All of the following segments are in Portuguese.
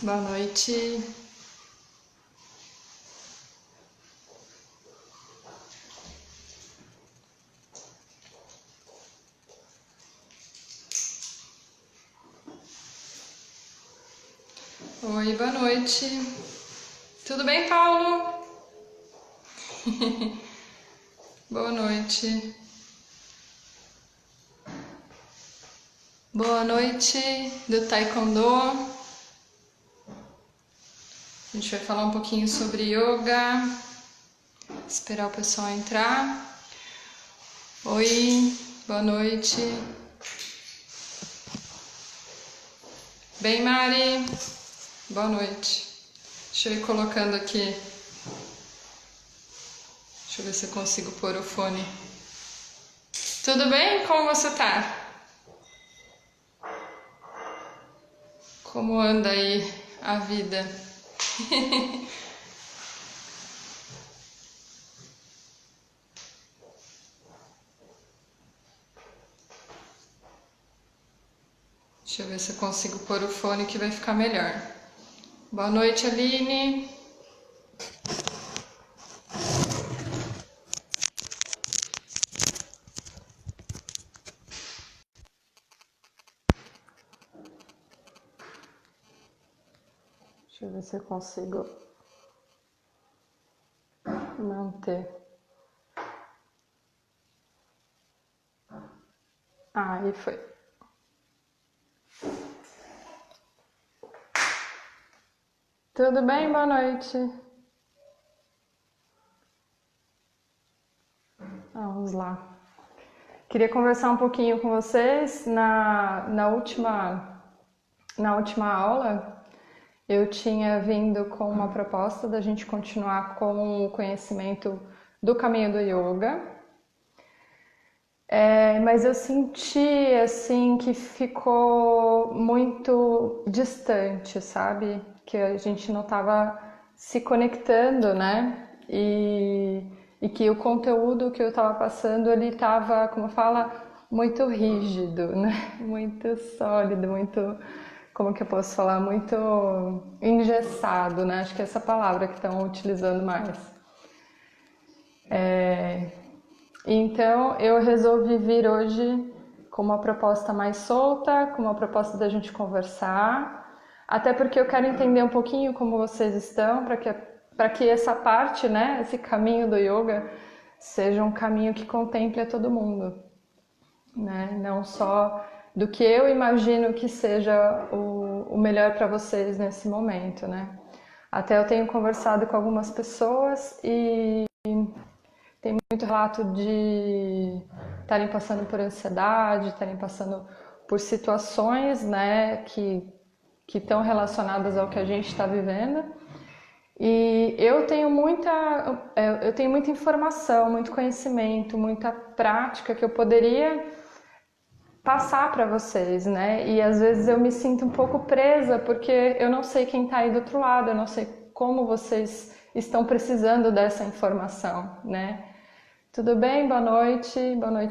Boa noite. Oi, boa noite. Tudo bem, Paulo? Boa noite. Boa noite do Taekwondo. A gente vai falar um pouquinho sobre yoga. Esperar o pessoal entrar. Oi, boa noite. Bem, Mari? Boa noite. Deixa eu ir colocando aqui. Deixa eu ver se eu consigo pôr o fone. Tudo bem? Como você tá? Como anda aí a vida? Deixa eu ver se eu consigo pôr o fone que vai ficar melhor. Boa noite, Aline. Deixa eu ver se eu consigo manter. Aí foi. Tudo bem? Boa noite. Vamos lá. Queria conversar um pouquinho com vocês. Na última aula, eu tinha vindo com uma proposta da gente continuar com o conhecimento do caminho do yoga. Mas eu senti assim que ficou muito distante, sabe? Que a gente não estava se conectando, né? E que o conteúdo que eu estava passando ele estava, como fala, muito rígido, né? Muito sólido, muito, como que eu posso falar, muito engessado, né? Acho que é essa palavra que estão utilizando mais. Então eu resolvi vir hoje com uma proposta mais solta, com uma proposta da gente conversar, até porque eu quero entender um pouquinho como vocês estão, para que essa parte, né, esse caminho do yoga, seja um caminho que contemple a todo mundo, né? Não só do que eu imagino que seja o melhor para vocês nesse momento, né? Até eu tenho conversado com algumas pessoas e tem muito relato de estarem passando por ansiedade, estarem passando por situações, né, que estão relacionadas ao que a gente está vivendo. E eu tenho muita informação, muito conhecimento, muita prática que eu poderia passar para vocês, né? E às vezes eu me sinto um pouco presa porque eu não sei quem está aí do outro lado, eu não sei como vocês estão precisando dessa informação, né? Tudo bem? Boa noite,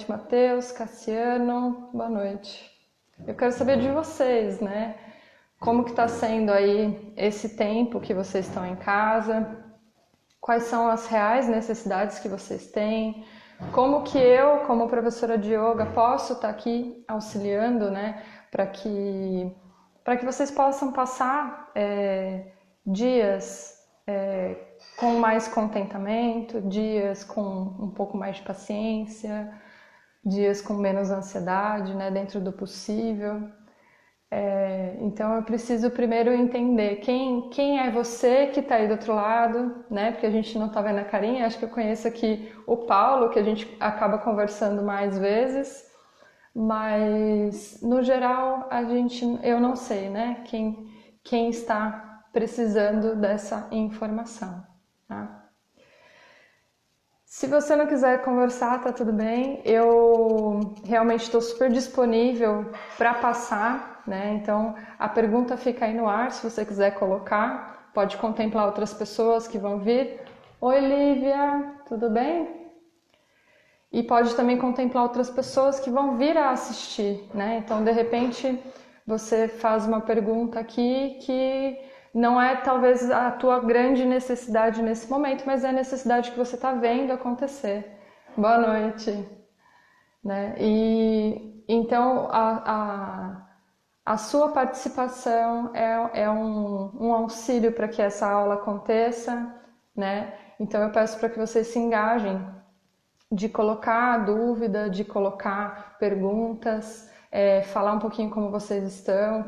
Matheus, Cassiano, boa noite. Eu quero saber de vocês, né? Como que está sendo aí esse tempo que vocês estão em casa? Quais são as reais necessidades que vocês têm? Como que eu, como professora de yoga, posso estar aqui auxiliando, né? Para que vocês possam passar dias com mais contentamento, dias com um pouco mais de paciência, dias com menos ansiedade, né, dentro do possível. Então eu preciso primeiro entender quem é você que está aí do outro lado, né? Porque a gente não está vendo a carinha. Acho que eu conheço aqui o Paulo, que a gente acaba conversando mais vezes, mas no geral eu não sei, né? Quem está precisando dessa informação. Tá? Se você não quiser conversar, tá tudo bem. Eu realmente estou super disponível para passar, né? Então a pergunta fica aí no ar, se você quiser colocar. Pode contemplar outras pessoas que vão vir. Oi, Lívia, tudo bem? E pode também contemplar outras pessoas que vão vir a assistir, né? Então, de repente, você faz uma pergunta aqui que não é talvez a tua grande necessidade nesse momento, mas é a necessidade que você está vendo acontecer. Boa noite, né? E então a sua participação é um auxílio para que essa aula aconteça, né? Então eu peço para que vocês se engajem de colocar dúvida, de colocar perguntas, falar um pouquinho como vocês estão,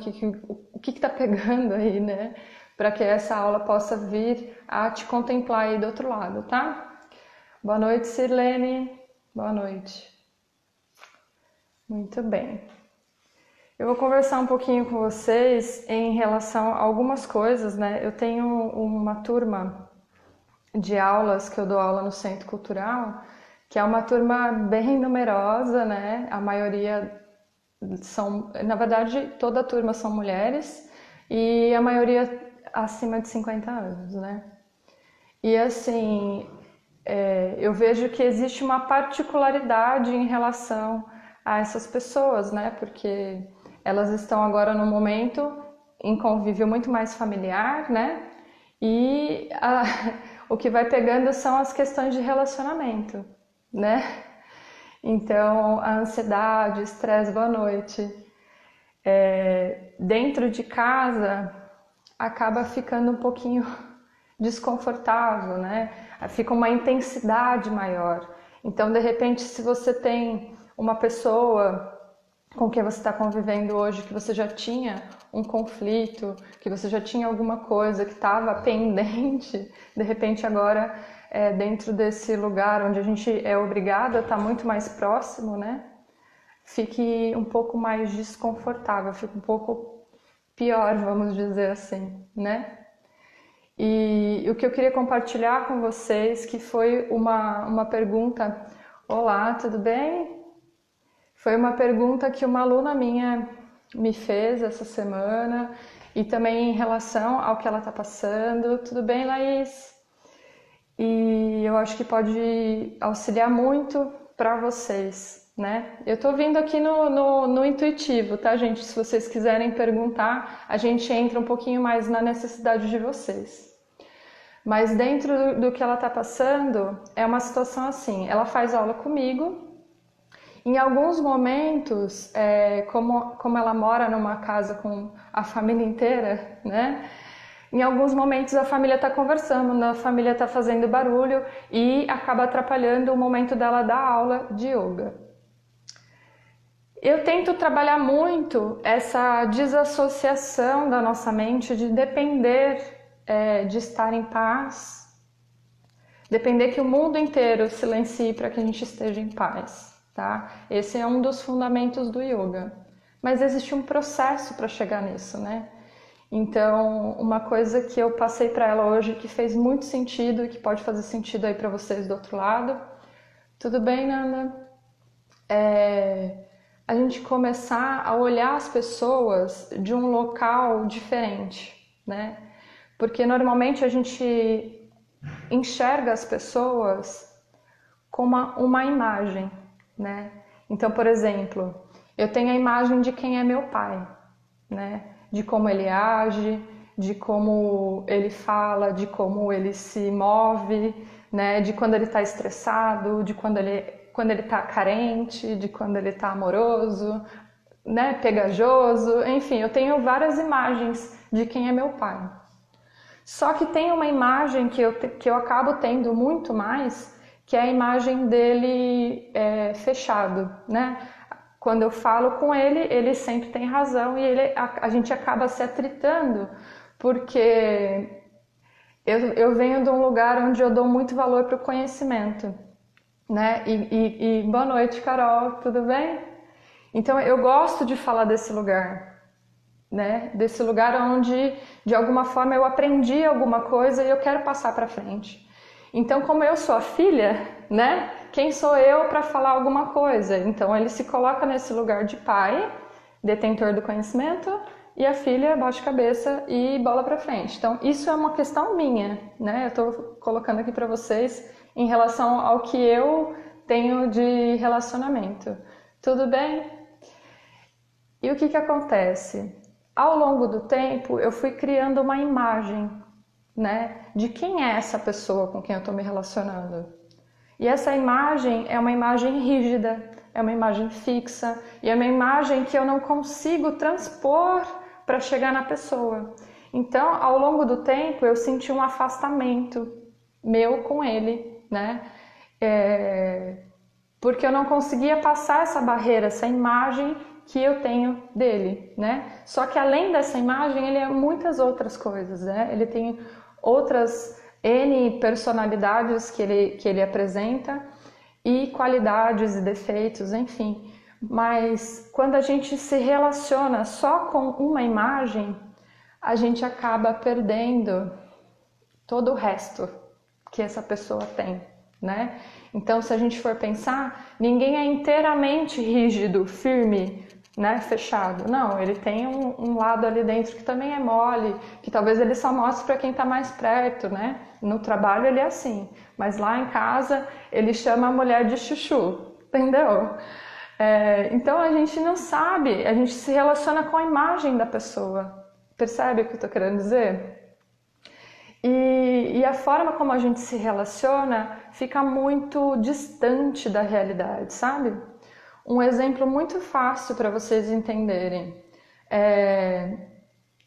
o que está pegando aí, né? Para que essa aula possa vir a te contemplar aí do outro lado, tá? Boa noite, Sirlene. Boa noite. Muito bem. Eu vou conversar um pouquinho com vocês em relação a algumas coisas, né? Eu tenho uma turma de aulas que eu dou aula no Centro Cultural, que é uma turma bem numerosa, né? A maioria são, na verdade, toda a turma são mulheres e a maioria acima de 50 anos, né? E assim, eu vejo que existe uma particularidade em relação a essas pessoas, né? Porque elas estão agora num momento em convívio muito mais familiar, né? E o que vai pegando são as questões de relacionamento, né? Então, a ansiedade, estresse, boa noite, dentro de casa acaba ficando um pouquinho desconfortável, né? Fica uma intensidade maior. Então, de repente, se você tem uma pessoa com quem você está convivendo hoje, que você já tinha um conflito, que você já tinha alguma coisa que estava pendente, de repente agora, dentro desse lugar onde a gente é obrigada a estar muito mais próximo, né? Fique um pouco mais desconfortável, fica um pouco pior, vamos dizer assim, né? E o que eu queria compartilhar com vocês, que foi uma pergunta, olá, tudo bem? Foi uma pergunta que uma aluna minha me fez essa semana e também em relação ao que ela está passando. Tudo bem, Laís? E eu acho que pode auxiliar muito para vocês, né? Eu tô vindo aqui no intuitivo, tá, gente? Se vocês quiserem perguntar, a gente entra um pouquinho mais na necessidade de vocês. Mas dentro do que ela tá passando, é uma situação assim, ela faz aula comigo, em alguns momentos, como ela mora numa casa com a família inteira, né? Em alguns momentos a família está conversando, a família está fazendo barulho e acaba atrapalhando o momento dela dar aula de yoga. Eu tento trabalhar muito essa desassociação da nossa mente de depender de estar em paz, depender que o mundo inteiro silencie para que a gente esteja em paz, tá? Esse é um dos fundamentos do yoga. Mas existe um processo para chegar nisso, né? Então, uma coisa que eu passei para ela hoje que fez muito sentido e que pode fazer sentido aí para vocês do outro lado. Tudo bem, Nanda? A gente começar a olhar as pessoas de um local diferente, né? Porque normalmente a gente enxerga as pessoas como uma imagem, né? Então, por exemplo, eu tenho a imagem de quem é meu pai, né? De como ele age, de como ele fala, de como ele se move, né? De quando ele está estressado, de quando ele está carente, de quando ele está amoroso, né? Pegajoso, enfim, eu tenho várias imagens de quem é meu pai. Só que tem uma imagem que eu acabo tendo muito mais, que é a imagem dele fechado, né? Quando eu falo com ele, ele sempre tem razão e a gente acaba se atritando, porque eu venho de um lugar onde eu dou muito valor para o conhecimento, né? E boa noite, Carol, tudo bem? Então eu gosto de falar desse lugar, né? Desse lugar onde de alguma forma eu aprendi alguma coisa e eu quero passar para frente. Então, como eu sou a filha, né? Quem sou eu para falar alguma coisa? Então, ele se coloca nesse lugar de pai, detentor do conhecimento, e a filha baixa a cabeça e bola para frente. Então, isso é uma questão minha, né? Eu estou colocando aqui para vocês em relação ao que eu tenho de relacionamento. Tudo bem? E o que acontece? ao longo do tempo, eu fui criando uma imagem, né, de quem é essa pessoa com quem eu estou me relacionando. E essa imagem é uma imagem rígida, é uma imagem fixa, e é uma imagem que eu não consigo transpor para chegar na pessoa. Então, ao longo do tempo, eu senti um afastamento meu com ele, né? Porque eu não conseguia passar essa barreira, essa imagem que eu tenho dele, né? Só que além dessa imagem, ele é muitas outras coisas, né? Ele tem outras N personalidades que ele apresenta e qualidades e defeitos, enfim. Mas quando a gente se relaciona só com uma imagem, a gente acaba perdendo todo o resto que essa pessoa tem, né? Então, se a gente for pensar, ninguém é inteiramente rígido, firme, né, fechado. Não, ele tem um lado ali dentro que também é mole, que talvez ele só mostre para quem está mais perto, né? No trabalho ele é assim, mas lá em casa ele chama a mulher de chuchu, entendeu? Então a gente não sabe, a gente se relaciona com a imagem da pessoa. Percebe o que eu estou querendo dizer? E a forma como a gente se relaciona fica muito distante da realidade, sabe? Um exemplo muito fácil para vocês entenderem.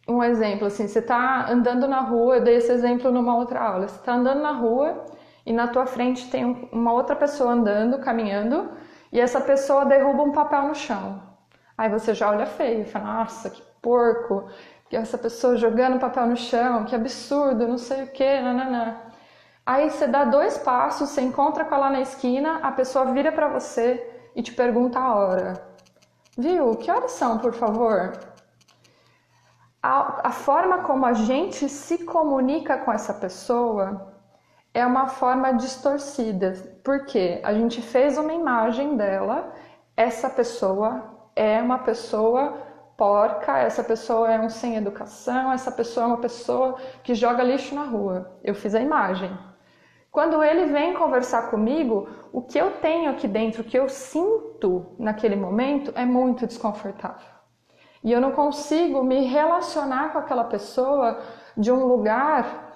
Um exemplo, assim, você está andando na rua, eu dei esse exemplo numa outra aula. Você está andando na rua e na tua frente tem uma outra pessoa andando, caminhando, e essa pessoa derruba um papel no chão. Aí você já olha feio e fala, nossa, que porco, que essa pessoa jogando papel no chão, que absurdo, não sei o que, nananã. Aí você dá 2 passos, você encontra com ela na esquina, a pessoa vira para você e te pergunta a hora. Viu? Que horas são, por favor? A forma como a gente se comunica com essa pessoa é uma forma distorcida, porque a gente fez uma imagem dela, essa pessoa é uma pessoa porca, essa pessoa é um sem educação, essa pessoa é uma pessoa que joga lixo na rua. Eu fiz a imagem. Quando ele vem conversar comigo, o que eu tenho aqui dentro, o que eu sinto naquele momento é muito desconfortável. E eu não consigo me relacionar com aquela pessoa de um lugar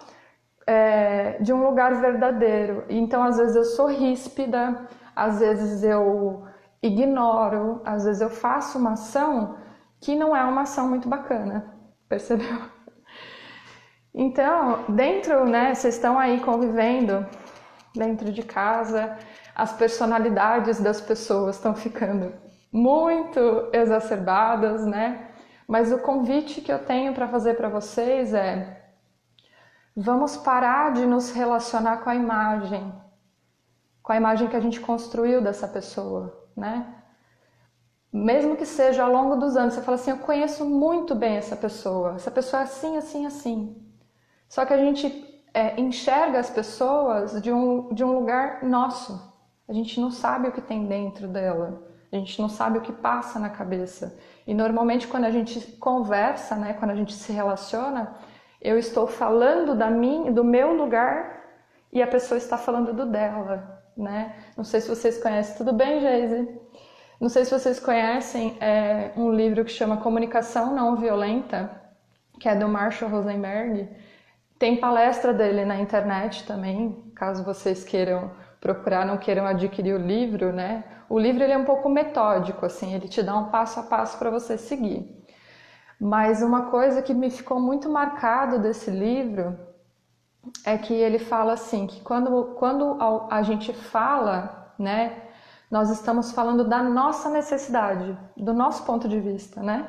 verdadeiro. Então, às vezes eu sou ríspida, às vezes eu ignoro, às vezes eu faço uma ação que não é uma ação muito bacana, percebeu? Então, dentro, né, vocês estão aí convivendo dentro de casa, as personalidades das pessoas estão ficando muito exacerbadas, né? Mas o convite que eu tenho para fazer para vocês é: vamos parar de nos relacionar com a imagem que a gente construiu dessa pessoa, né? Mesmo que seja ao longo dos anos, você fala assim, eu conheço muito bem essa pessoa é assim, assim, assim. Só que a gente enxerga as pessoas de um lugar nosso. A gente não sabe o que tem dentro dela. A gente não sabe o que passa na cabeça. E normalmente quando a gente conversa, né, quando a gente se relaciona, eu estou falando do meu lugar e a pessoa está falando do dela, né? Não sei se vocês conhecem. Tudo bem, Geise? Não sei se vocês conhecem um livro que chama Comunicação Não Violenta, que é do Marshall Rosenberg. Tem palestra dele na internet também, caso vocês queiram procurar, não queiram adquirir o livro, né? O livro ele é um pouco metódico, assim, ele te dá um passo a passo para você seguir. Mas uma coisa que me ficou muito marcado desse livro é que ele fala assim, que quando a gente fala, né, nós estamos falando da nossa necessidade, do nosso ponto de vista, né?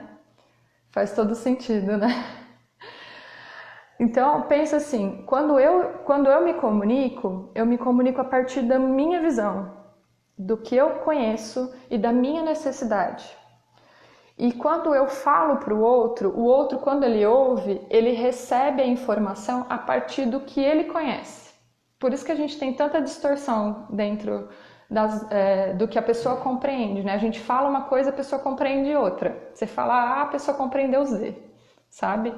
Faz todo sentido, né? Então, pensa assim, quando eu me comunico a partir da minha visão, do que eu conheço e da minha necessidade. E quando eu falo para o outro, quando ele ouve, ele recebe a informação a partir do que ele conhece. Por isso que a gente tem tanta distorção dentro do que a pessoa compreende, né? A gente fala uma coisa, a pessoa compreende outra. Você fala A, a pessoa compreendeu Z, sabe?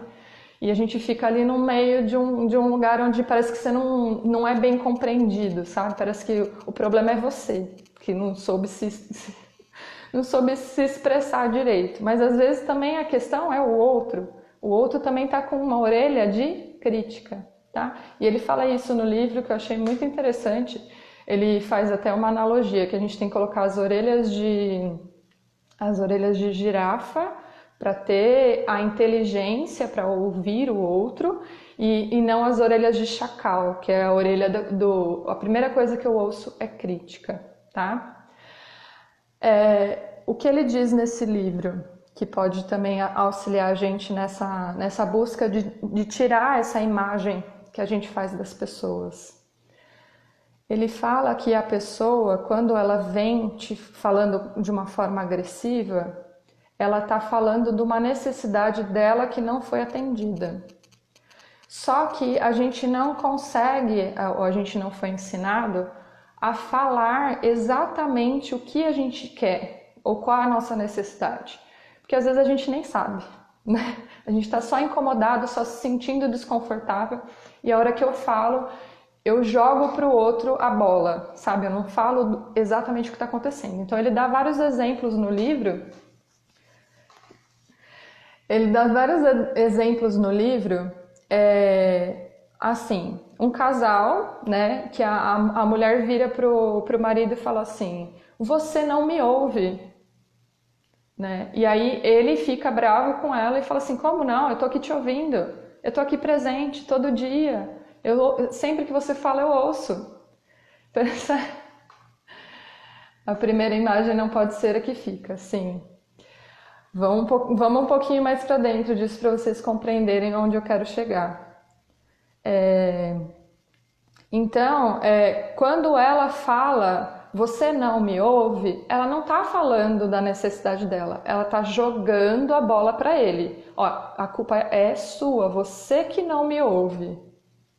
E a gente fica ali no meio de um lugar onde parece que você não é bem compreendido, sabe? Parece que o problema é você, que não soube não soube se expressar direito. Mas às vezes também a questão é o outro. O outro também está com uma orelha de crítica, tá? E ele fala isso no livro que eu achei muito interessante. Ele faz até uma analogia que a gente tem que colocar as orelhas de girafa para ter a inteligência para ouvir o outro e não as orelhas de chacal, que é a orelha a primeira coisa que eu ouço é crítica, tá? O que ele diz nesse livro, que pode também auxiliar a gente nessa busca de tirar essa imagem que a gente faz das pessoas. Ele fala que a pessoa, quando ela vem te falando de uma forma agressiva, ela está falando de uma necessidade dela que não foi atendida. Só que a gente não consegue, ou a gente não foi ensinado a falar exatamente o que a gente quer, ou qual é a nossa necessidade. Porque às vezes a gente nem sabe, né? A gente está só incomodado, só se sentindo desconfortável, e a hora que eu falo, eu jogo para o outro a bola, sabe? Eu não falo exatamente o que está acontecendo. Então ele dá vários exemplos no livro. Assim, um casal, né, que a mulher vira pro marido e fala assim, você não me ouve, né? E aí ele fica bravo com ela e fala assim, como não? Eu tô aqui te ouvindo, eu tô aqui presente todo dia, sempre que você fala eu ouço. A primeira imagem não pode ser a que fica, sim. Vamos um pouquinho mais para dentro disso para vocês compreenderem onde eu quero chegar. Então, quando ela fala, você não me ouve, ela não está falando da necessidade dela, ela está jogando a bola para ele. Ó, a culpa é sua, você que não me ouve,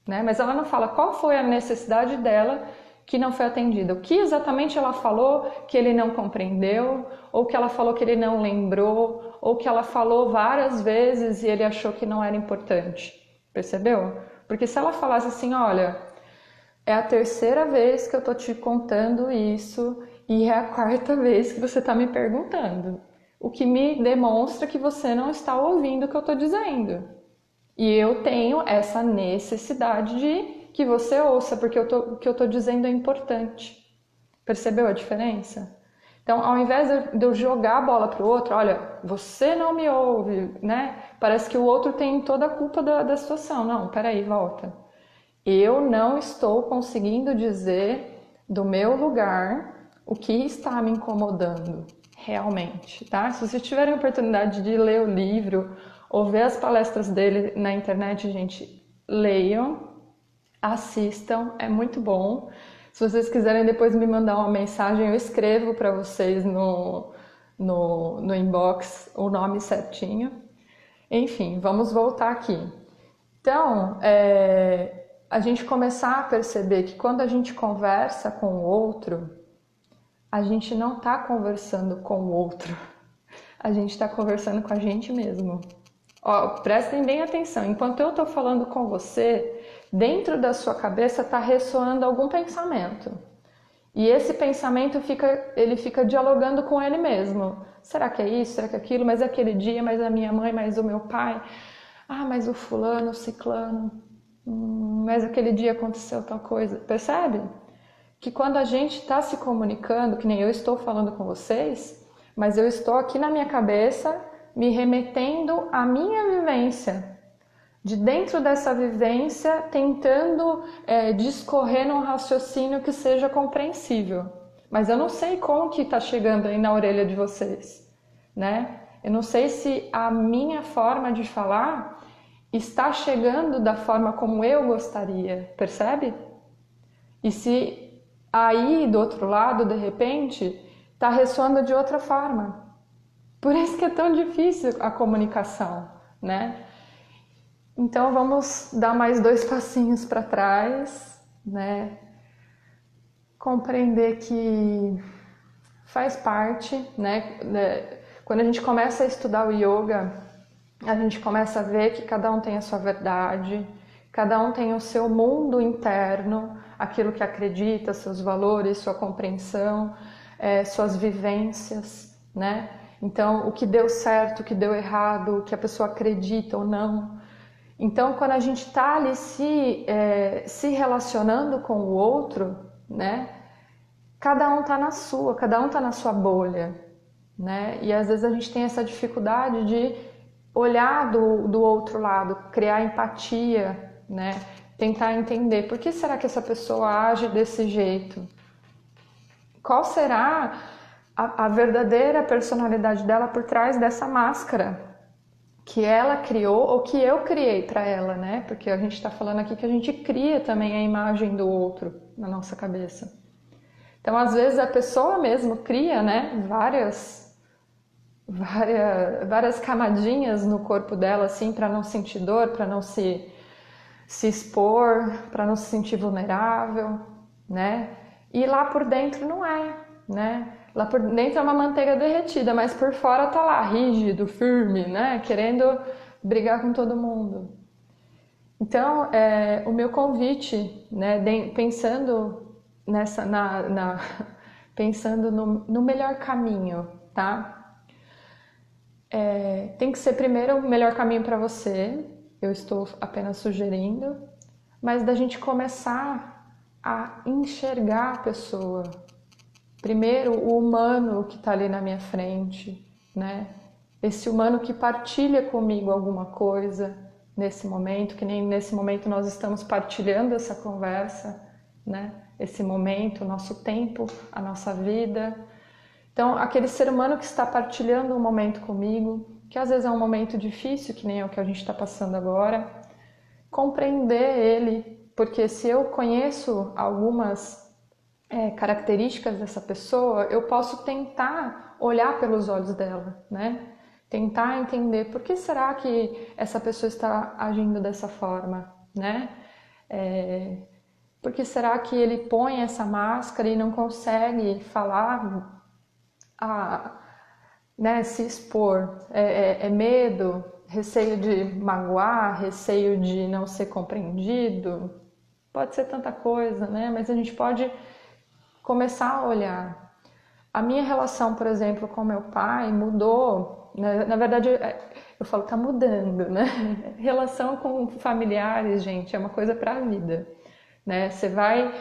né? Mas ela não fala qual foi a necessidade dela que não foi atendida. O que exatamente ela falou que ele não compreendeu, ou que ela falou que ele não lembrou, ou que ela falou várias vezes e ele achou que não era importante. Percebeu? Porque se ela falasse assim, olha, é a terceira vez que eu tô te contando isso e é a quarta vez que você tá me perguntando. O que me demonstra que você não está ouvindo o que eu tô dizendo. E eu tenho essa necessidade de que você ouça, porque o que eu tô dizendo é importante. Percebeu a diferença? Então, ao invés de eu jogar a bola pro outro, olha, você não me ouve, né? Parece que o outro tem toda a culpa da situação. Não, peraí, volta. Eu não estou conseguindo dizer do meu lugar o que está me incomodando realmente, tá? Se vocês tiverem a oportunidade de ler o livro ou ver as palestras dele na internet, gente, leiam, assistam, é muito bom. Se vocês quiserem depois me mandar uma mensagem, eu escrevo para vocês no inbox o nome certinho. Enfim, vamos voltar aqui. Então, a gente começar a perceber que quando a gente conversa com o outro, a gente não está conversando com o outro, a gente está conversando com a gente mesmo. Ó, prestem bem atenção, enquanto eu estou falando com você, dentro da sua cabeça está ressoando algum pensamento. E esse pensamento fica dialogando com ele mesmo. Será que é isso? Será que é aquilo? Mas aquele dia, mas a minha mãe, mas o meu pai. Ah, mas o fulano, o ciclano. Mas aquele dia aconteceu tal coisa. Percebe? Que quando a gente está se comunicando, que nem eu estou falando com vocês, mas eu estou aqui na minha cabeça me remetendo à minha vivência. De dentro dessa vivência, tentando discorrer num raciocínio que seja compreensível. Mas eu não sei como que está chegando aí na orelha de vocês, né? Eu não sei se a minha forma de falar está chegando da forma como eu gostaria, percebe? E se aí do outro lado, de repente, está ressoando de outra forma. Por isso que é tão difícil a comunicação, né? Então vamos dar mais 2 passinhos para trás, né? Compreender que faz parte, né? Quando a gente começa a estudar o yoga, a gente começa a ver que cada um tem a sua verdade, cada um tem o seu mundo interno, aquilo que acredita, seus valores, sua compreensão, suas vivências. né? Então, o que deu certo, o que deu errado, o que a pessoa acredita ou não. Então, quando a gente está ali se relacionando com o outro, né? Cada um está na sua, cada um está na sua bolha, né? E às vezes a gente tem essa dificuldade de olhar do outro lado, criar empatia, né? Tentar entender por que será que essa pessoa age desse jeito? Qual será a verdadeira personalidade dela por trás dessa máscara que ela criou ou que eu criei para ela, né? Porque a gente está falando aqui que a gente cria também a imagem do outro na nossa cabeça. Então, às vezes a pessoa mesmo cria, né? Várias camadinhas no corpo dela, assim, para não sentir dor, para não se expor, para não se sentir vulnerável, né? E lá por dentro não é, né? Lá por dentro é uma manteiga derretida, mas por fora tá lá, rígido, firme, né? Querendo brigar com todo mundo. Então, o meu convite, né? Pensando pensando no melhor caminho, tá? Tem que ser primeiro o melhor caminho para você. Eu estou apenas sugerindo, mas da gente começar a enxergar a pessoa. Primeiro, o humano que está ali na minha frente, né? Esse humano que partilha comigo alguma coisa nesse momento, que nem nesse momento nós estamos partilhando essa conversa, né? Esse momento, o nosso tempo, a nossa vida. Então, aquele ser humano que está partilhando um momento comigo, que às vezes é um momento difícil, que nem é o que a gente está passando agora, compreender ele, porque se eu conheço algumas características dessa pessoa, eu posso tentar olhar pelos olhos dela, né? Tentar entender por que será que essa pessoa está agindo dessa forma, né? Por que será que ele põe essa máscara e não consegue falar, né, se expor? É medo, receio de magoar, receio de não ser compreendido? Pode ser tanta coisa, né? Mas a gente pode começar a olhar. A minha relação, por exemplo, com meu pai mudou. Na verdade, eu falo tá mudando, né? Relação com familiares, gente, é uma coisa para a vida, né? Você vai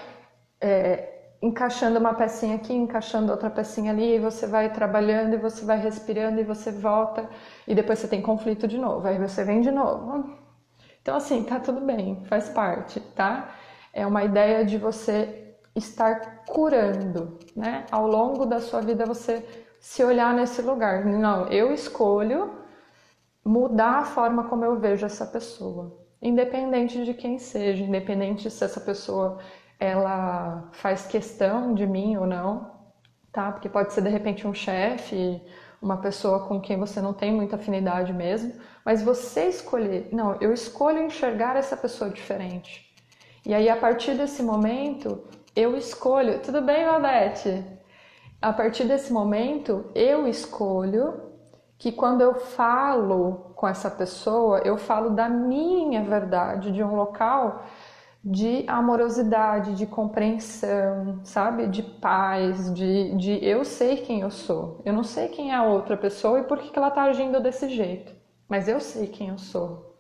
encaixando uma pecinha aqui, encaixando outra pecinha ali, e você vai trabalhando, e você vai respirando, e você volta, e depois você tem conflito de novo, aí você vem de novo. Então, assim, tá tudo bem, faz parte, tá? É uma ideia de você estar curando, né? Ao longo da sua vida você se olhar nesse lugar. Não, eu escolho mudar a forma como eu vejo essa pessoa, independente de quem seja, independente se essa pessoa ela faz questão de mim ou não, tá? Porque pode ser de repente um chefe, uma pessoa com quem você não tem muita afinidade mesmo, mas você escolher, não, eu escolho enxergar essa pessoa diferente. E aí a partir desse momento, eu escolho, tudo bem, Valdete? A partir desse momento, eu escolho que quando eu falo com essa pessoa, eu falo da minha verdade, de um local de amorosidade, de compreensão, sabe? De paz, de eu sei quem eu sou. Eu não sei quem é a outra pessoa e por que ela tá agindo desse jeito, mas eu sei quem eu sou.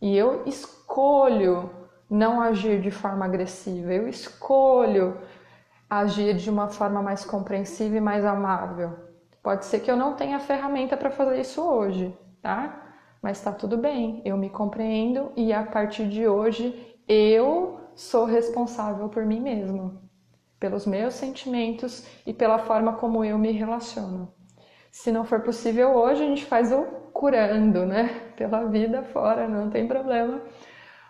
E eu escolho não agir de forma agressiva, eu escolho agir de uma forma mais compreensiva e mais amável. Pode ser que eu não tenha ferramenta para fazer isso hoje, tá? Mas tá tudo bem, eu me compreendo e a partir de hoje eu sou responsável por mim mesmo, pelos meus sentimentos e pela forma como eu me relaciono. Se não for possível hoje, a gente faz o curando, né? Pela vida fora, não tem problema.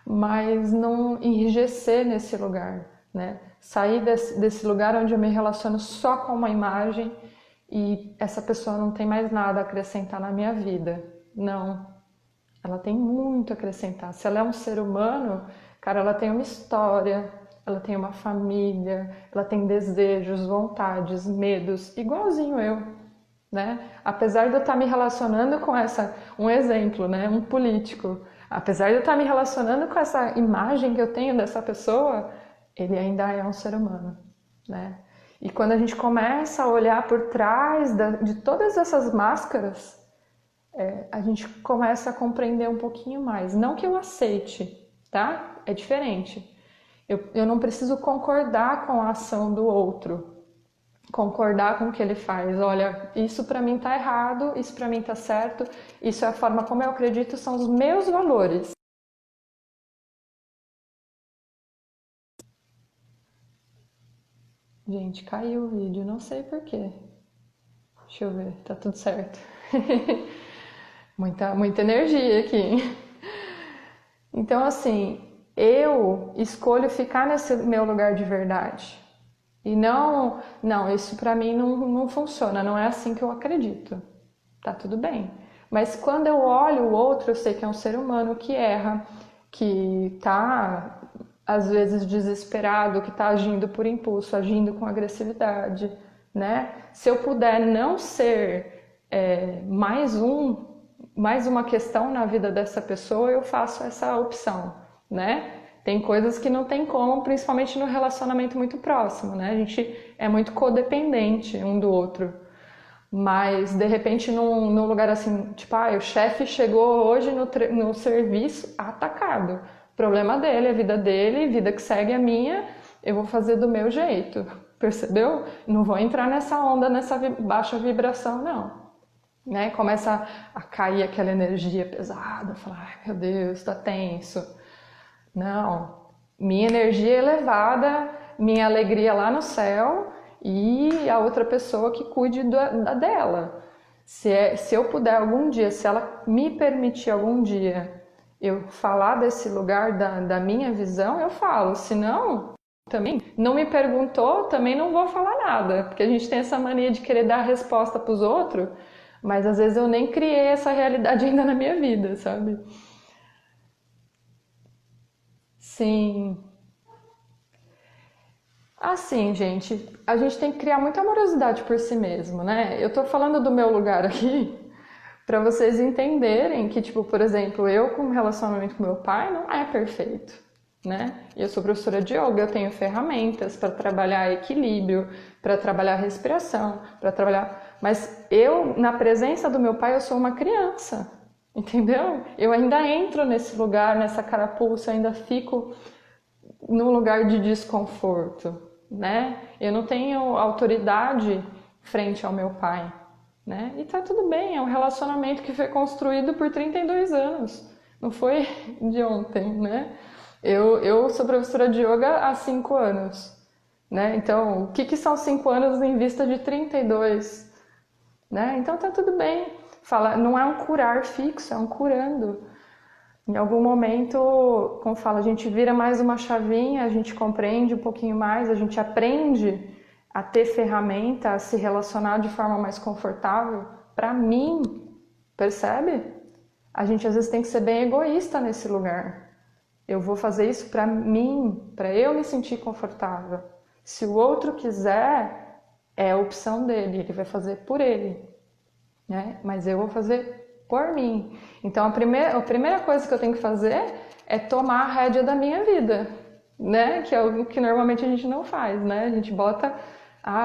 Mas não enrijecer nesse lugar, né? Sair desse lugar onde eu me relaciono só com uma imagem e essa pessoa não tem mais nada a acrescentar na minha vida. Não, ela tem muito a acrescentar. Se ela é um ser humano, cara, ela tem uma história, ela tem uma família, ela tem desejos, vontades, medos, igualzinho eu, né? Apesar de eu estar me relacionando com um exemplo, né? Um político, apesar de eu estar me relacionando com essa imagem que eu tenho dessa pessoa, ele ainda é um ser humano, né? E quando a gente começa a olhar por trás de todas essas máscaras, a gente começa a compreender um pouquinho mais. Não que eu aceite, tá? É diferente. Eu não preciso concordar com a ação do outro, concordar com o que ele faz. Olha, isso pra mim tá errado, isso pra mim tá certo, isso é a forma como eu acredito, são os meus valores. Gente, caiu o vídeo, não sei por quê. Deixa eu ver, tá tudo certo. Muita energia aqui. Então, assim, eu escolho ficar nesse meu lugar de verdade. E não, isso pra mim não funciona, não é assim que eu acredito. Tá tudo bem. Mas quando eu olho o outro, eu sei que é um ser humano que erra, que tá às vezes desesperado, que tá agindo por impulso, agindo com agressividade, né? Se eu puder não ser mais uma questão na vida dessa pessoa, eu faço essa opção, né? Tem coisas que não tem como, principalmente no relacionamento muito próximo, né? A gente é muito codependente um do outro. Mas, de repente, num lugar assim, tipo, o chefe chegou hoje no serviço atacado. Problema dele, a vida dele, vida que segue a minha, eu vou fazer do meu jeito. Percebeu? Não vou entrar nessa onda, nessa baixa vibração, não. Né? Começa a cair aquela energia pesada, falar, ai meu Deus, tá tenso. Não, minha energia é elevada, minha alegria lá no céu e a outra pessoa que cuide da dela. Se eu puder algum dia, se ela me permitir algum dia eu falar desse lugar da minha visão, eu falo. Se não, também não me perguntou, também não vou falar nada, porque a gente tem essa mania de querer dar resposta para os outros, mas às vezes eu nem criei essa realidade ainda na minha vida, sabe? Sim. Assim, gente, a gente tem que criar muita amorosidade por si mesmo, né? Eu tô falando do meu lugar aqui para vocês entenderem que, tipo, por exemplo, eu com o relacionamento com meu pai não é perfeito, né? Eu sou professora de yoga, eu tenho ferramentas para trabalhar equilíbrio, para trabalhar respiração, para trabalhar. Mas eu, na presença do meu pai, eu sou uma criança, entendeu? Eu ainda entro nesse lugar, nessa carapuça, ainda fico num lugar de desconforto, né? Eu não tenho autoridade frente ao meu pai, né? E tá tudo bem, é um relacionamento que foi construído por 32 anos, não foi de ontem, né? Eu sou professora de yoga há 5 anos, né? Então, o que são 5 anos em vista de 32, né? Então tá tudo bem. Fala, não é um curar fixo, é um curando. Em algum momento, como fala, a gente vira mais uma chavinha, a gente compreende um pouquinho mais, a gente aprende a ter ferramenta, a se relacionar de forma mais confortável. Para mim, percebe? A gente às vezes tem que ser bem egoísta nesse lugar. Eu vou fazer isso para mim, para eu me sentir confortável. Se o outro quiser, é a opção dele, ele vai fazer por ele, né? Mas eu vou fazer por mim. Então a primeira coisa que eu tenho que fazer é tomar a rédea da minha vida, né? Que é o que normalmente a gente não faz, né? A gente bota,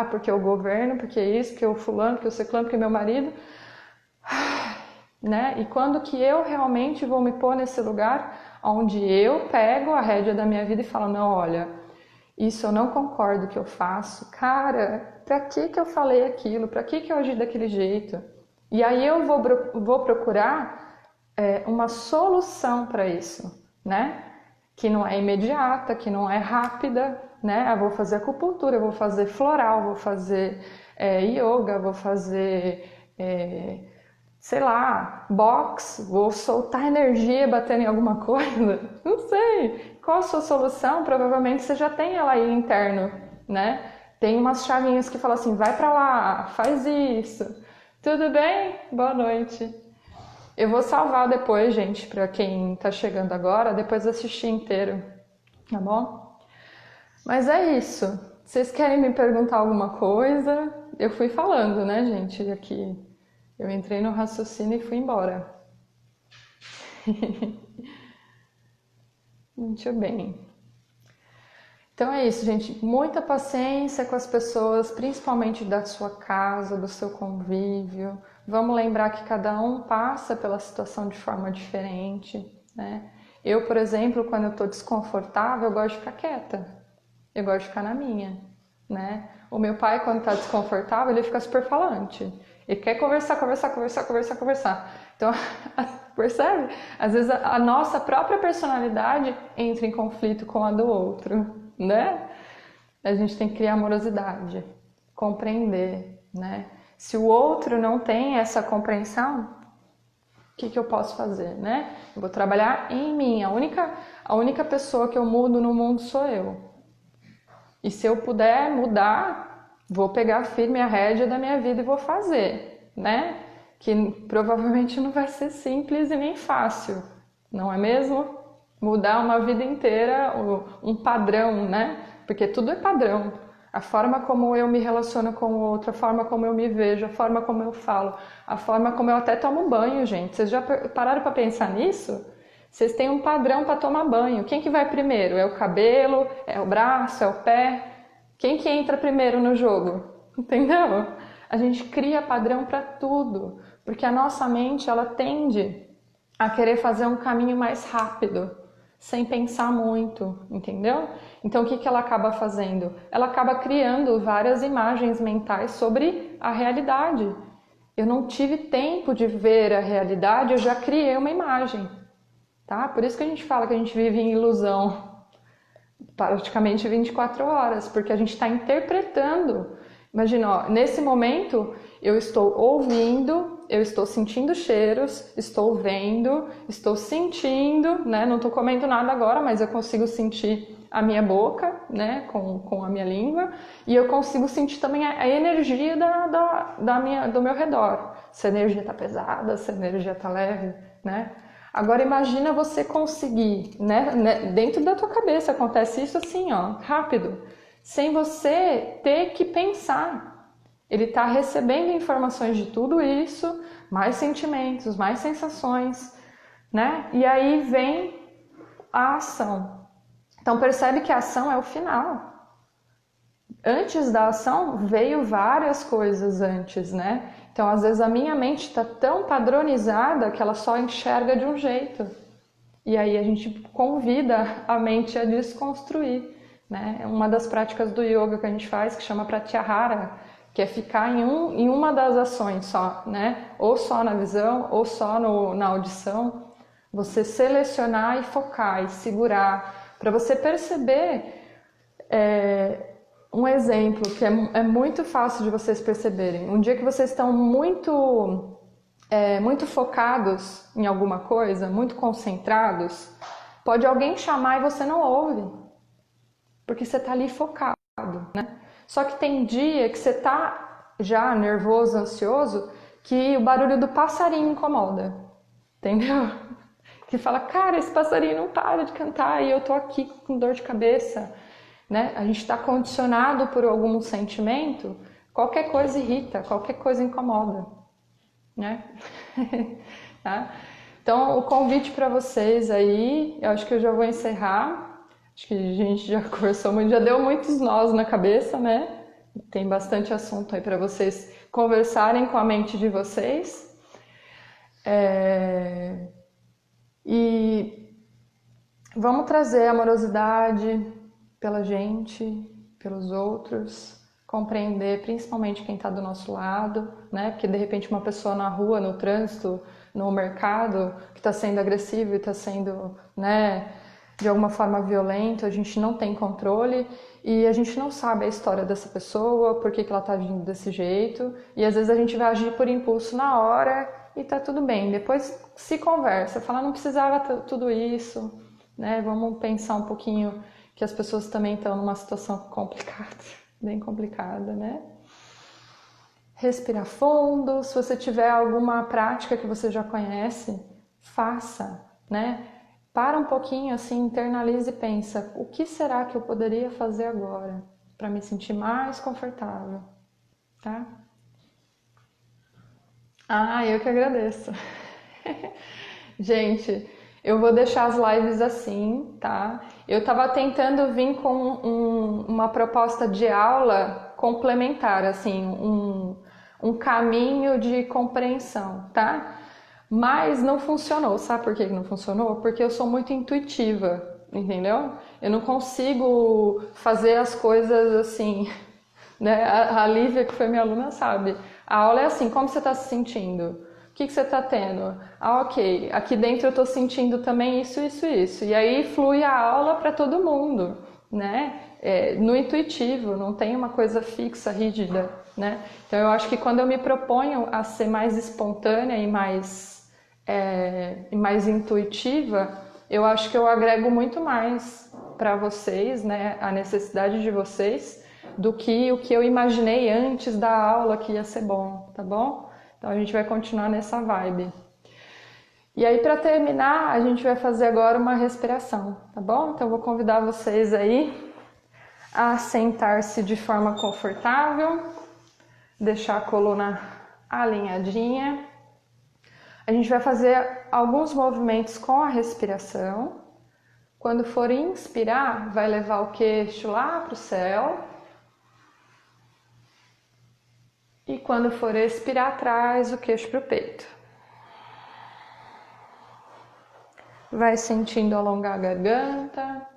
porque o governo, porque isso, porque o fulano, porque o ciclano, porque meu marido, né? E quando que eu realmente vou me pôr nesse lugar onde eu pego a rédea da minha vida e falo, não, olha, isso eu não concordo que eu faço, cara, pra que eu falei aquilo? Pra que eu agi daquele jeito? E aí eu vou procurar uma solução para isso, né? Que não é imediata, que não é rápida, né? Eu vou fazer acupuntura, eu vou fazer floral, vou fazer yoga, vou fazer, sei lá, box, vou soltar energia batendo em alguma coisa, não sei. Qual a sua solução? Provavelmente você já tem ela aí interno, né? Tem umas chavinhas que falam assim, vai pra lá, faz isso. Tudo bem? Boa noite. Eu vou salvar depois, gente, pra quem tá chegando agora, depois assistir inteiro, tá bom? Mas é isso. Vocês querem me perguntar alguma coisa? Eu fui falando, né, gente, aqui. Eu entrei no raciocínio e fui embora. Muito bem. Então é isso, gente. Muita paciência com as pessoas, principalmente da sua casa, do seu convívio. Vamos lembrar que cada um passa pela situação de forma diferente, né? Eu, por exemplo, quando eu estou desconfortável, eu gosto de ficar quieta. Eu gosto de ficar na minha, né? O meu pai, quando está desconfortável, ele fica super falante. Ele quer conversar. Então, percebe? Às vezes a nossa própria personalidade entra em conflito com a do outro, né? A gente tem que criar amorosidade, compreender, né? Se o outro não tem essa compreensão, o que eu posso fazer, né? Eu vou trabalhar em mim. A única pessoa que eu mudo no mundo sou eu. E se eu puder mudar, vou pegar firme a rédea da minha vida e vou fazer, né? Que provavelmente não vai ser simples e nem fácil, não é mesmo? Mudar uma vida inteira, um padrão, né? Porque tudo é padrão. A forma como eu me relaciono com o outro, a forma como eu me vejo, a forma como eu falo, a forma como eu até tomo banho, gente. Vocês já pararam para pensar nisso? Vocês têm um padrão para tomar banho. Quem que vai primeiro? É o cabelo? É o braço? É o pé? Quem que entra primeiro no jogo? Entendeu? A gente cria padrão para tudo, porque a nossa mente ela tende a querer fazer um caminho mais rápido, sem pensar muito, entendeu? Então o que ela acaba fazendo? Ela acaba criando várias imagens mentais sobre a realidade. Eu não tive tempo de ver a realidade, eu já criei uma imagem. Tá? Por isso que a gente fala que a gente vive em ilusão praticamente 24 horas, porque a gente está interpretando. Imagina, ó, nesse momento eu estou ouvindo, eu estou sentindo cheiros, estou vendo, estou sentindo, né? Não estou comendo nada agora, mas eu consigo sentir a minha boca, né? Com a minha língua, e eu consigo sentir também a energia do meu redor. Se a energia está pesada, se a energia está leve, né? Agora imagina você conseguir, né? Dentro da tua cabeça acontece isso assim, ó, rápido, sem você ter que pensar. Ele está recebendo informações de tudo isso, mais sentimentos, mais sensações, né? E aí vem a ação. Então percebe que a ação é o final. Antes da ação veio várias coisas antes, né? Então às vezes a minha mente está tão padronizada que ela só enxerga de um jeito. E aí a gente convida a mente a desconstruir, né? Uma das práticas do yoga que a gente faz, que chama pratyahara, que é ficar em uma das ações só, né? Ou só na visão, ou só na audição. Você selecionar e focar e segurar, para você perceber um exemplo que é muito fácil de vocês perceberem. Um dia que vocês estão muito focados em alguma coisa, muito concentrados, pode alguém chamar e você não ouve, porque você está ali focado, né? Só que tem dia que você está já nervoso, ansioso, que o barulho do passarinho incomoda, entendeu? Que fala, cara, esse passarinho não para de cantar e eu tô aqui com dor de cabeça, né? A gente está condicionado por algum sentimento, qualquer coisa irrita, qualquer coisa incomoda, né? Tá? Então, o convite para vocês aí, eu acho que eu já vou encerrar. Acho que a gente já conversou muito, já deu muitos nós na cabeça, né? Tem bastante assunto aí para vocês conversarem com a mente de vocês. E vamos trazer amorosidade pela gente, pelos outros, compreender principalmente quem está do nosso lado, né? Porque de repente uma pessoa na rua, no trânsito, no mercado, que está sendo agressivo e está sendo, né, de alguma forma violento, a gente não tem controle e a gente não sabe a história dessa pessoa, por que ela está agindo desse jeito, e às vezes a gente vai agir por impulso na hora e tá tudo bem. Depois se conversa, fala, não precisava tudo isso, né? Vamos pensar um pouquinho que as pessoas também estão numa situação complicada, bem complicada, né? Respirar fundo, se você tiver alguma prática que você já conhece, faça, né? Para um pouquinho assim, internalize e pensa, o que será que eu poderia fazer agora para me sentir mais confortável, tá? Ah, eu que agradeço. Gente, Eu vou deixar as lives assim, tá? Eu tava tentando vir com uma proposta de aula complementar, assim, um caminho de compreensão, tá? Mas não funcionou. Sabe por que não funcionou? Porque eu sou muito intuitiva, entendeu? Eu não consigo fazer as coisas assim, né? A Lívia, que foi minha aluna, sabe. A aula é assim, como você está se sentindo? O que você está tendo? Ah, ok, aqui dentro eu estou sentindo também isso, isso, isso. E aí flui a aula para todo mundo, né? No intuitivo, não tem uma coisa fixa, rígida, né? Então eu acho que quando eu me proponho a ser mais espontânea e mais intuitiva, eu acho que eu agrego muito mais para vocês, né? A necessidade de vocês do que o que eu imaginei antes da aula que ia ser bom, tá bom? Então a gente vai continuar nessa vibe. E aí, para terminar, a gente vai fazer agora uma respiração, tá bom? Então eu vou convidar vocês aí a sentar-se de forma confortável, deixar a coluna alinhadinha. A gente vai fazer alguns movimentos com a respiração. Quando for inspirar, vai levar o queixo lá para o céu. E quando for expirar, traz o queixo para o peito. Vai sentindo alongar a garganta.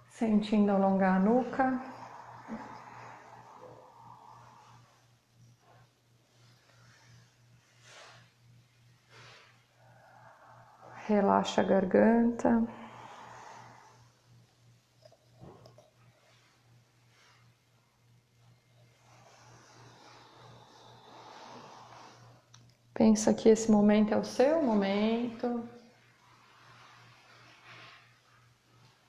Sentindo alongar a nuca. Relaxa a garganta. Pensa que esse momento é o seu momento.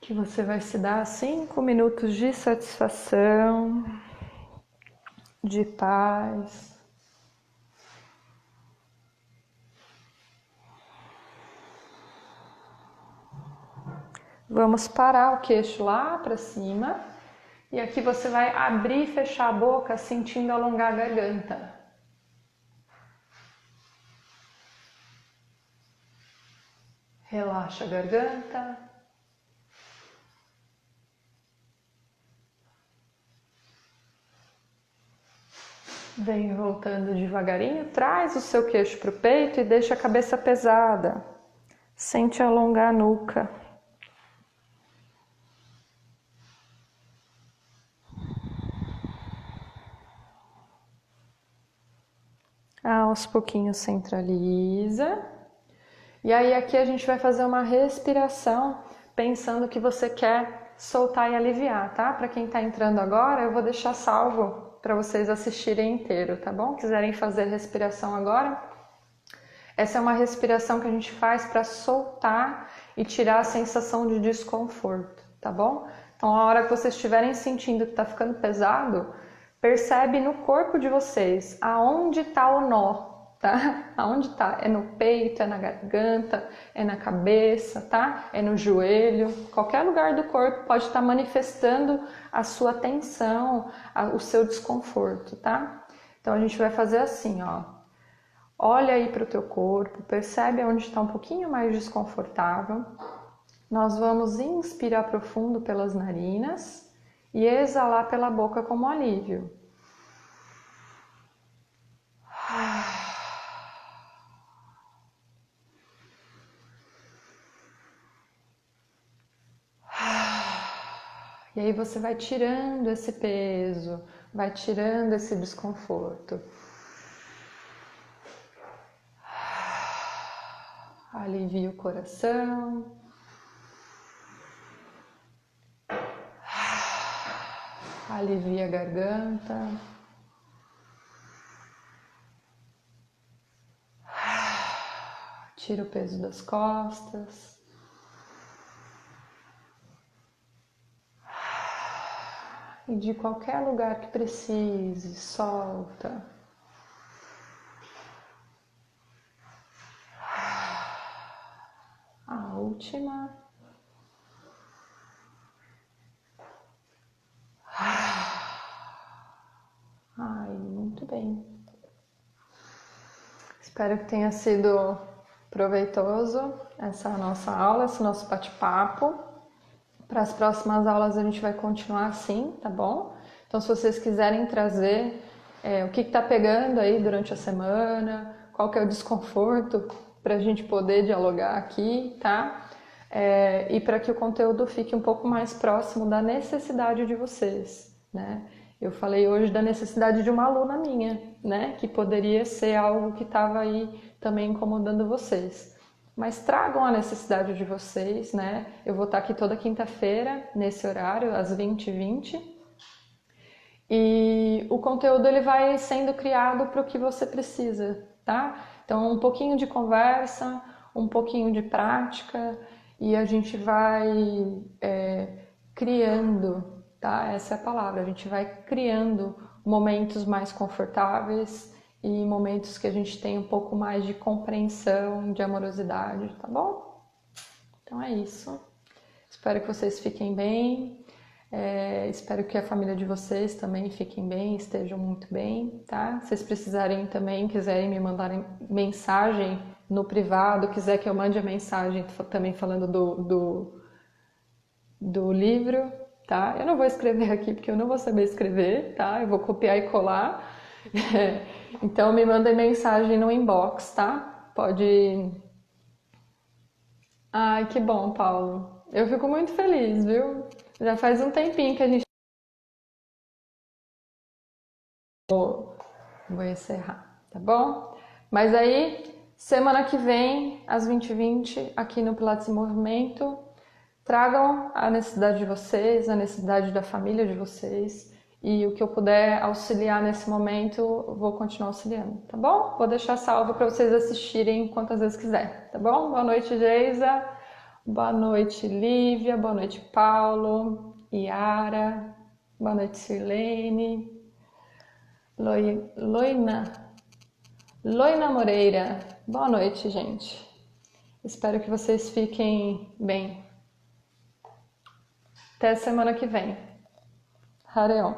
Que você vai se dar 5 minutos de satisfação, de paz. Vamos parar o queixo lá para cima. E aqui você vai abrir e fechar a boca, sentindo alongar a garganta. Relaxa a garganta. Vem voltando devagarinho, traz o seu queixo para o peito e deixa a cabeça pesada. Sente alongar a nuca. Aos pouquinhos centraliza. E aí aqui a gente vai fazer uma respiração pensando que você quer soltar e aliviar, tá? Para quem está entrando agora, eu vou deixar salvo para vocês assistirem inteiro, tá bom? Quiserem fazer respiração agora? Essa é uma respiração que a gente faz para soltar e tirar a sensação de desconforto, tá bom? Então, a hora que vocês estiverem sentindo que está ficando pesado, percebe no corpo de vocês aonde está o nó, tá? Aonde tá? É no peito, é na garganta, é na cabeça, tá? É no joelho. Qualquer lugar do corpo pode estar manifestando a sua tensão, o seu desconforto, tá? Então a gente vai fazer assim, ó. Olha aí para o teu corpo, percebe onde está um pouquinho mais desconfortável. Nós vamos inspirar profundo pelas narinas e exalar pela boca como alívio. E aí você vai tirando esse peso, vai tirando esse desconforto. Alivia o coração. Alivia a garganta. Tira o peso das costas. E de qualquer lugar que precise, solta. A última. Ai, muito bem. Espero que tenha sido proveitoso essa nossa aula, esse nosso bate-papo. Para as próximas aulas a gente vai continuar assim, tá bom? Então, se vocês quiserem trazer o que está pegando aí durante a semana, qual que é o desconforto, para a gente poder dialogar aqui, tá? E para que o conteúdo fique um pouco mais próximo da necessidade de vocês, né? Eu falei hoje da necessidade de uma aluna minha, né? Que poderia ser algo que estava aí também incomodando vocês. Mas tragam a necessidade de vocês, né? Eu vou estar aqui toda quinta-feira, nesse horário, às 20h20. E o conteúdo ele vai sendo criado para o que você precisa, tá? Então, um pouquinho de conversa, um pouquinho de prática, e a gente vai criando, tá? Essa é a palavra, a gente vai criando momentos mais confortáveis e momentos que a gente tem um pouco mais de compreensão, de amorosidade, tá bom? Então é isso. Espero que vocês fiquem bem. Espero que a família de vocês também fiquem bem, estejam muito bem, tá? Se vocês precisarem também, quiserem me mandarem mensagem no privado, quiser que eu mande a mensagem também falando do livro, tá? Eu não vou escrever aqui porque eu não vou saber escrever, tá? Eu vou copiar e colar. Então me mandem mensagem no inbox, tá? Pode... Ai, que bom, Paulo. Eu fico muito feliz, viu? Já faz um tempinho que a gente... Vou encerrar, tá bom? Mas aí, semana que vem, às 20h20, aqui no Pilates em Movimento, tragam a necessidade de vocês, a necessidade da família de vocês, e o que eu puder auxiliar nesse momento, eu vou continuar auxiliando, tá bom? Vou deixar salvo para vocês assistirem quantas vezes quiser, tá bom? Boa noite, Geisa. Boa noite, Lívia. Boa noite, Paulo. Yara. Boa noite, Sirlene. Loina Moreira. Boa noite, gente. Espero que vocês fiquem bem. Até semana que vem. Hareon.